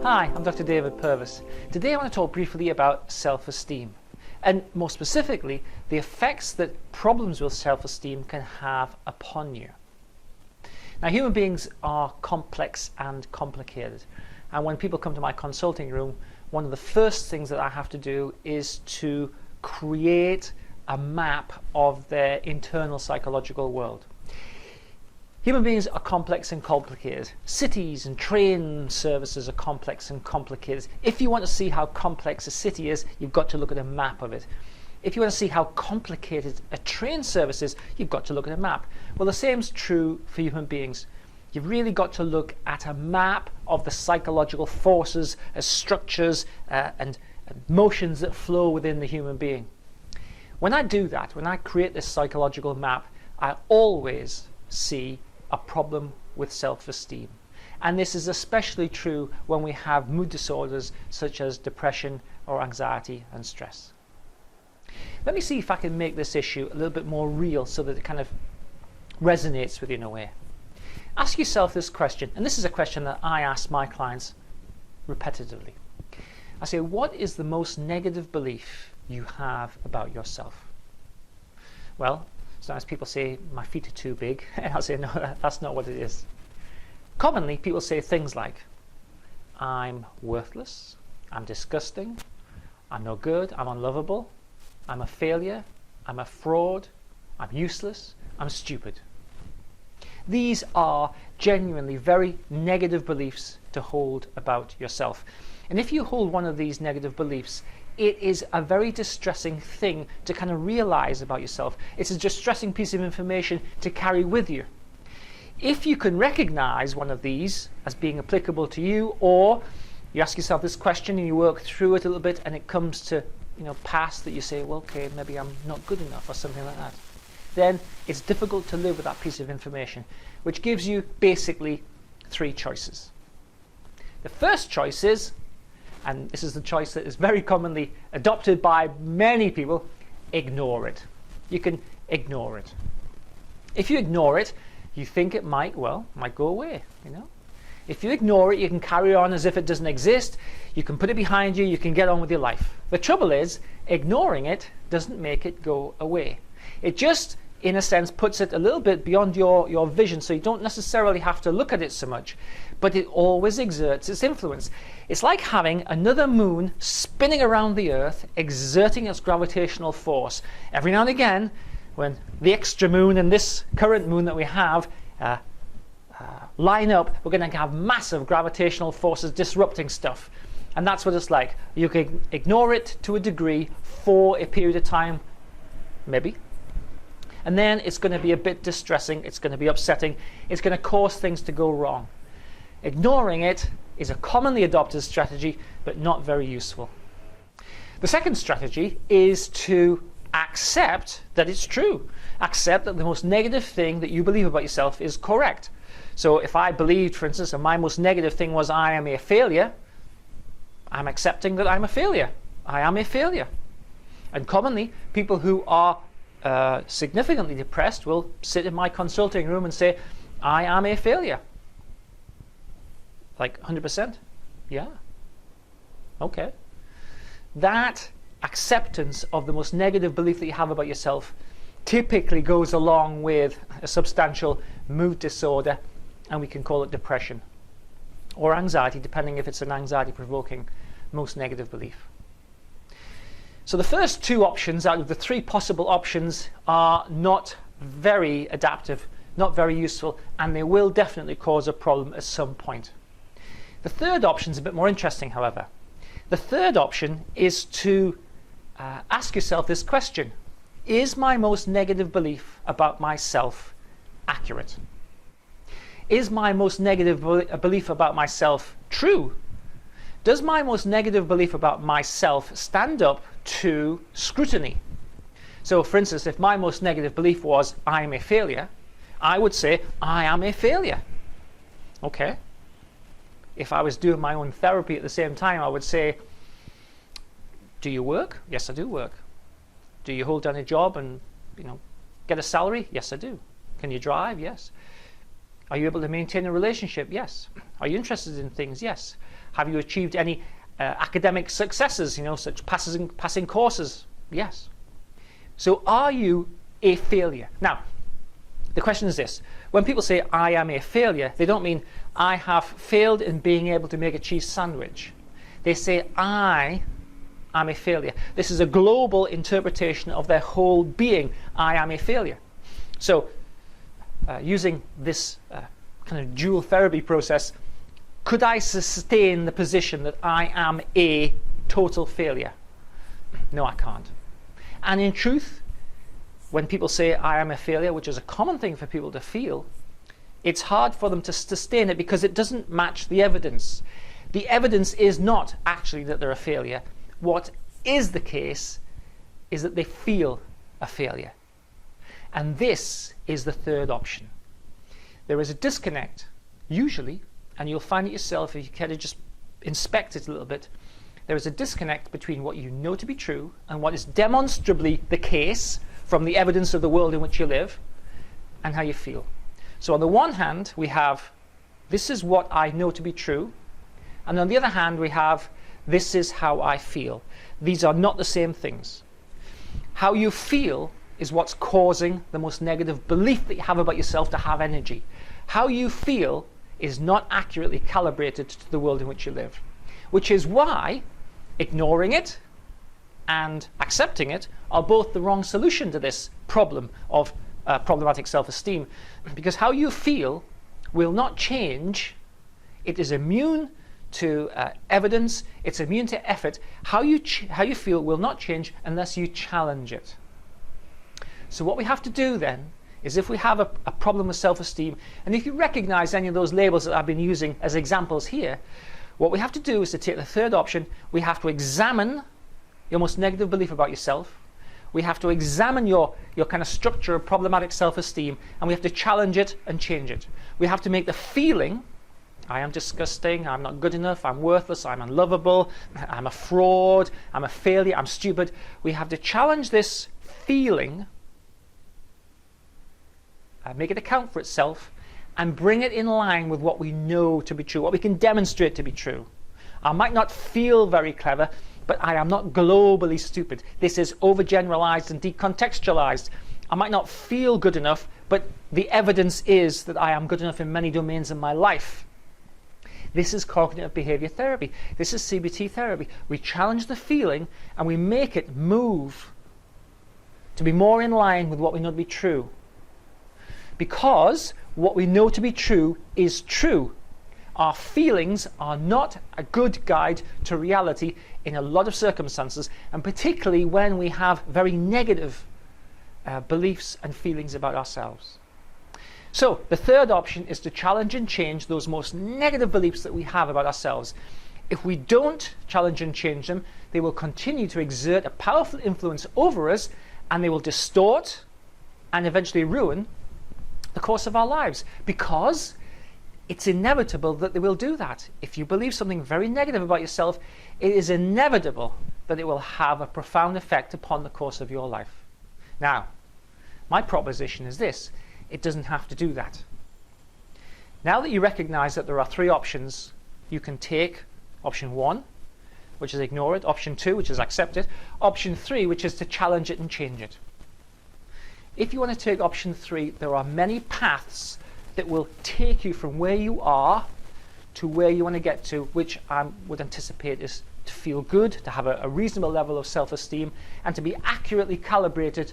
Hi, I'm Dr. David Purves. Today I want to talk briefly about self-esteem, and more specifically, the effects that problems with self-esteem can have upon you. Now, human beings are complex and complicated, and when people come to my consulting room, one of the first things that I have to do is to create a map of their internal psychological world. Human beings are complex and complicated. Cities and train services are complex and complicated. If you want to see how complex a city is, you've got to look at a map of it. If you want to see how complicated a train service is, you've got to look at a map. Well, the same is true for human beings. You've really got to look at a map of the psychological forces, structures, and motions that flow within the human being. When I do that, when I create this psychological map, I always see a problem with self-esteem. And this is especially true when we have mood disorders such as depression or anxiety and stress. Let me see if I can make this issue a little bit more real so that it kind of resonates with you in a way. Ask yourself this question, and this is a question that I ask my clients repetitively. I say, what is the most negative belief you have about yourself? Well, sometimes people say, my feet are too big, and I'll say, no, that's not what it is. Commonly, people say things like, I'm worthless, I'm disgusting, I'm no good, I'm unlovable, I'm a failure, I'm a fraud, I'm useless, I'm stupid. These are genuinely very negative beliefs to hold about yourself. And if you hold one of these negative beliefs, it is a very distressing thing to kind of realize about yourself. It's a distressing piece of information to carry with you. If you can recognize one of these as being applicable to you, or you ask yourself this question and you work through it a little bit and it comes to pass that you say, well, okay, maybe I'm not good enough or something like that, then it's difficult to live with that piece of information, which gives you basically three choices. The first choice is, and this is the choice that is very commonly adopted by many people, ignore it. You can ignore it. If you ignore it, you think it might go away, If you ignore it, you can carry on as if it doesn't exist. You can put it behind you, you can get on with your life. The trouble is, ignoring it doesn't make it go away. It just, in a sense, puts it a little bit beyond your vision, so you don't necessarily have to look at it so much, but it always exerts its influence. It's like having another moon spinning around the Earth, exerting its gravitational force. Every now and again, when the extra moon and this current moon that we have line up, we're going to have massive gravitational forces disrupting stuff. And that's what it's like. You can ignore it to a degree for a period of time, maybe. And then it's going to be a bit distressing, it's going to be upsetting, it's going to cause things to go wrong. Ignoring it is a commonly adopted strategy, but not very useful. The second strategy is to accept that it's true. Accept that the most negative thing that you believe about yourself is correct. So if I believed, for instance, and my most negative thing was I am a failure, I'm accepting that I'm a failure. I am a failure. And commonly, people who are significantly depressed will sit in my consulting room and say, I am a failure. Like 100%? Yeah. Okay. That acceptance of the most negative belief that you have about yourself typically goes along with a substantial mood disorder, and we can call it depression or anxiety, depending if it's an anxiety-provoking most negative belief. So the first two options out of the three possible options are not very adaptive, not very useful, and they will definitely cause a problem at some point. The third option is a bit more interesting, however. The third option is to ask yourself this question: is my most negative belief about myself accurate? Is my most negative belief about myself true? Does my most negative belief about myself stand up to scrutiny? So, for instance, if my most negative belief was I am a failure, I would say I am a failure. Okay. If I was doing my own therapy at the same time, I would say, do you work? Yes, I do work. Do you hold down a job and get a salary? Yes, I do. Can you drive? Yes. Are you able to maintain a relationship? Yes. Are you interested in things? Yes. Have you achieved any academic successes, such passing courses? Yes. So are you a failure? Now, the question is this. When people say, I am a failure, they don't mean, I have failed in being able to make a cheese sandwich. They say, I am a failure. This is a global interpretation of their whole being. I am a failure. So, using this kind of dual therapy process, could I sustain the position that I am a total failure? No, I can't. And in truth, when people say I am a failure, which is a common thing for people to feel, it's hard for them to sustain it because it doesn't match the evidence. The evidence is not actually that they're a failure. What is the case is that they feel a failure. And this is the third option. There is a disconnect, usually, and you'll find it yourself if you kind of just inspect it a little bit. There is a disconnect between what you know to be true and what is demonstrably the case from the evidence of the world in which you live and how you feel. So on the one hand, we have, this is what I know to be true. And on the other hand, we have, this is how I feel. These are not the same things. How you feel is what's causing the most negative belief that you have about yourself to have energy. How you feel is not accurately calibrated to the world in which you live, which is why ignoring it and accepting it are both the wrong solution to this problem of problematic self-esteem, because how you feel will not change. It is immune to evidence, it's immune to effort. How you feel will not change unless you challenge it. So what we have to do then is, if we have a problem with self-esteem, and if you recognize any of those labels that I've been using as examples here, what we have to do is to take the third option. We have to examine your most negative belief about yourself. We have to examine your kind of structure of problematic self-esteem, and we have to challenge it and change it. We have to make the feeling, I am disgusting, I'm not good enough, I'm worthless, I'm unlovable, I'm a fraud, I'm a failure, I'm stupid. We have to challenge this feeling, make it account for itself, and bring it in line with what we know to be true, what we can demonstrate to be true. I might not feel very clever, but I am not globally stupid. This is overgeneralized and decontextualized. I might not feel good enough, but the evidence is that I am good enough in many domains of my life. This is cognitive behavior therapy. This is CBT therapy. We challenge the feeling and we make it move to be more in line with what we know to be true. Because what we know to be true is true. Our feelings are not a good guide to reality in a lot of circumstances, and particularly when we have very negative beliefs and feelings about ourselves. So the third option is to challenge and change those most negative beliefs that we have about ourselves. If we don't challenge and change them, they will continue to exert a powerful influence over us, and they will distort and eventually ruin the course of our lives, because it's inevitable that they will do that. If you believe something very negative about yourself, it is inevitable that it will have a profound effect upon the course of your life. Now, my proposition is this: it doesn't have to do that. Now that you recognize that there are three options, you can take option 1, which is ignore it, option 2, which is accept it, option 3, which is to challenge it and change it. If you want to take option 3, there are many paths that will take you from where you are to where you want to get to, which I would anticipate is to feel good, to have a reasonable level of self-esteem, and to be accurately calibrated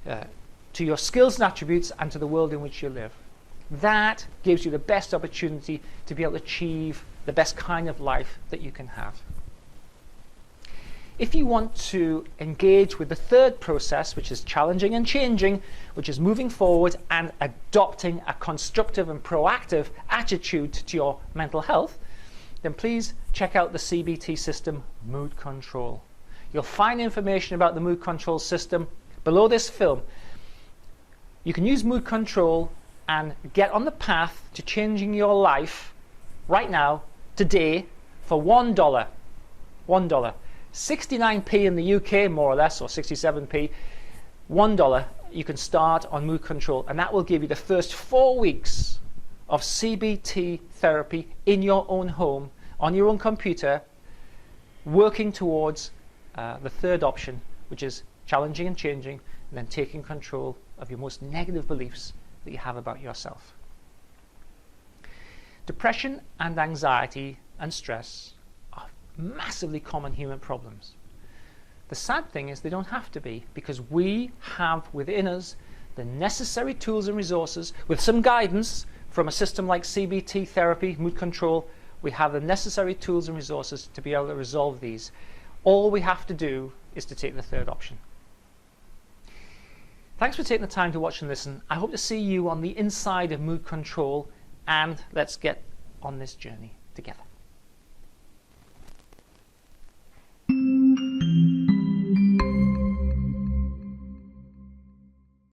to your skills and attributes and to the world in which you live. That gives you the best opportunity to be able to achieve the best kind of life that you can have. If you want to engage with the third process, which is challenging and changing, which is moving forward and adopting a constructive and proactive attitude to your mental health, then please check out the CBT system, Mood Control. You'll find information about the Mood Control system below this film. You can use Mood Control and get on the path to changing your life right now, today, for $1. $1. 69p in the UK, more or less, or 67p, $1, you can start on Mood Control, and that will give you the first 4 weeks of CBT therapy in your own home on your own computer, working towards the third option, which is challenging and changing, and then taking control of your most negative beliefs that you have about yourself. Depression and anxiety and stress are massively common human problems. The sad thing is they don't have to be, because we have within us the necessary tools and resources, with some guidance from a system like CBT Therapy, mood control. We have the necessary tools and resources to be able to resolve these. All we have to do is to take the third option. Thanks for taking the time to watch and listen. I hope to see you on the inside of mood control, and let's get on this journey together.